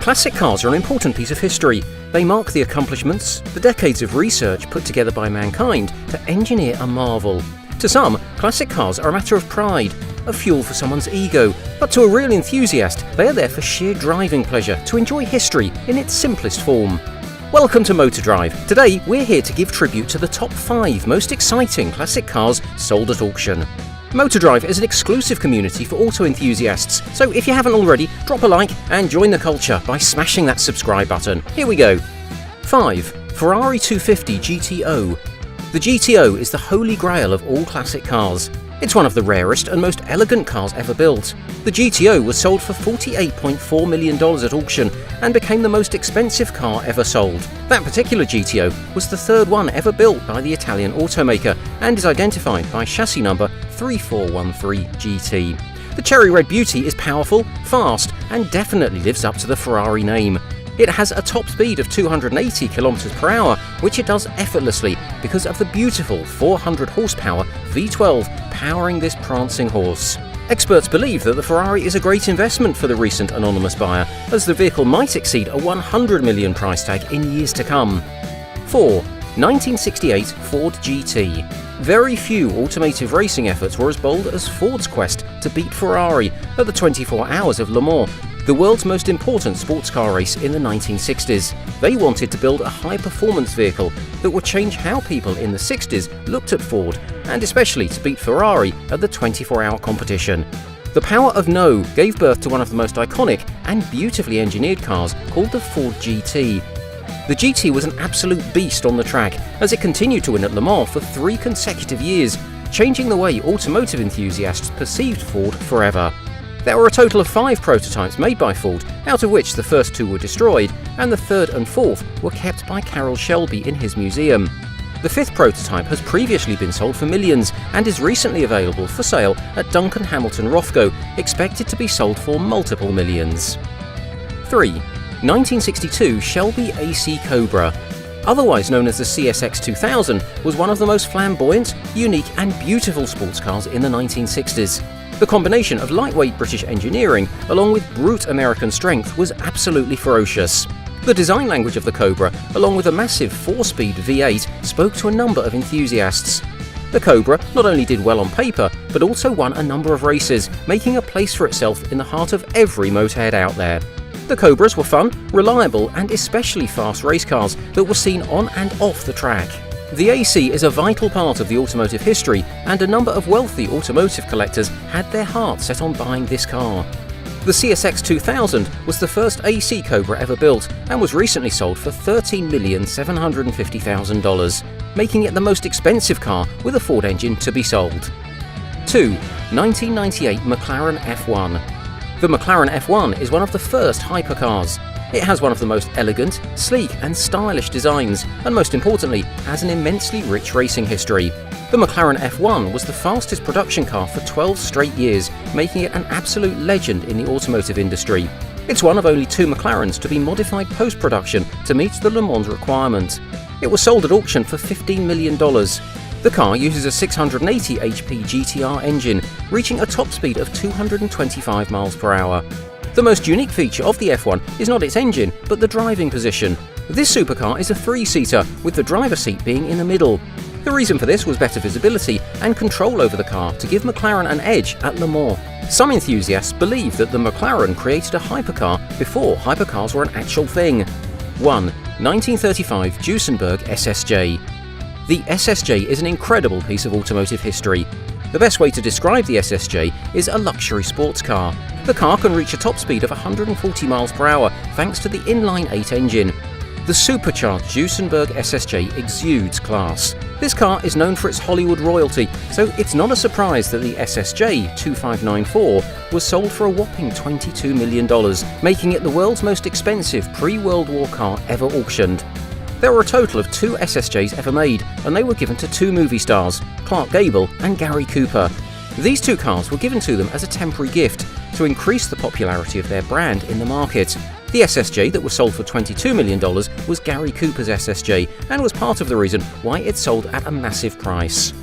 Classic cars are an important piece of history. They mark the accomplishments, the decades of research put together by mankind to engineer a marvel. To some, classic cars are a matter of pride, a fuel for someone's ego, but to a real enthusiast, they are there for sheer driving pleasure, to enjoy history in its simplest form. Welcome to Motor Drive. Today, we're here to give tribute to the top 5 most exciting classic cars sold at auction. Motor Drive is an exclusive community for auto enthusiasts, so if you haven't already, drop a like and join the culture by smashing that subscribe button. Here we go. 5. Ferrari 250 GTO. The GTO is the holy grail of all classic cars. It's one of the rarest and most elegant cars ever built. The GTO was sold for $48.4 million at auction and became the most expensive car ever sold. That particular GTO was the third one ever built by the Italian automaker and is identified by chassis number 3413 GT. The cherry red beauty is powerful, fast, and definitely lives up to the Ferrari name. It has a top speed of 280 km/h, which it does effortlessly because of the beautiful 400 horsepower V12 powering this prancing horse. Experts believe that the Ferrari is a great investment for the recent anonymous buyer, as the vehicle might exceed a $100 million price tag in years to come. 4. 1968 Ford GT. Very few automotive racing efforts were as bold as Ford's quest to beat Ferrari at the 24 Hours of Le Mans, the world's most important sports car race in the 1960s. They wanted to build a high-performance vehicle that would change how people in the 60s looked at Ford, and especially to beat Ferrari at the 24-hour competition. The power of no gave birth to one of the most iconic and beautifully engineered cars called the Ford GT. The GT was an absolute beast on the track, as it continued to win at Le Mans for 3 consecutive years, changing the way automotive enthusiasts perceived Ford forever. There were a total of 5 prototypes made by Ford, out of which the first 2 were destroyed, and the third and fourth were kept by Carroll Shelby in his museum. The 5th prototype has previously been sold for millions and is recently available for sale at Duncan Hamilton Rothko, expected to be sold for multiple millions. 3. 1962 Shelby AC Cobra. Otherwise known as the CSX 2000, was one of the most flamboyant, unique and beautiful sports cars in the 1960s. The combination of lightweight British engineering along with brute American strength was absolutely ferocious. The design language of the Cobra, along with a massive 4-speed V8, spoke to a number of enthusiasts. The Cobra not only did well on paper, but also won a number of races, making a place for itself in the heart of every motorhead out there. The Cobras were fun, reliable and especially fast race cars that were seen on and off the track. The AC is a vital part of the automotive history, and a number of wealthy automotive collectors had their hearts set on buying this car. The CSX 2000 was the first AC Cobra ever built and was recently sold for $13,750,000, making it the most expensive car with a Ford engine to be sold. 2. 1998 Mclaren F1. The Mclaren F1 is one of the first hypercars. It has one of the most elegant, sleek and stylish designs, and most importantly, has an immensely rich racing history. The Mclaren F1 was the fastest production car for 12 straight years, making it an absolute legend in the automotive industry. It's one of only 2 McLarens to be modified post-production to meet the Le Mans requirement. It was sold at auction for $15 million. The car uses a 680 HP GTR engine, reaching a top speed of 225 mph. The most unique feature of the F1 is not its engine, but the driving position. This supercar is a 3-seater, with the driver's seat being in the middle. The reason for this was better visibility and control over the car to give McLaren an edge at Le Mans. Some enthusiasts believe that the McLaren created a hypercar before hypercars were an actual thing. 1. 1935 Duesenberg SSJ. The SSJ is an incredible piece of automotive history. The best way to describe the SSJ is a luxury sports car. The car can reach a top speed of 140 mph thanks to the inline-8 engine. The supercharged Duesenberg SSJ exudes class. This car is known for its Hollywood royalty, so it's not a surprise that the SSJ 2594 was sold for a whopping $22 million, making it the world's most expensive pre-World War car ever auctioned. There were a total of 2 SSJs ever made, and they were given to 2 movie stars, Clark Gable and Gary Cooper. These 2 cars were given to them as a temporary gift to increase the popularity of their brand in the market. The SSJ that was sold for $22 million was Gary Cooper's SSJ and was part of the reason why it sold at a massive price.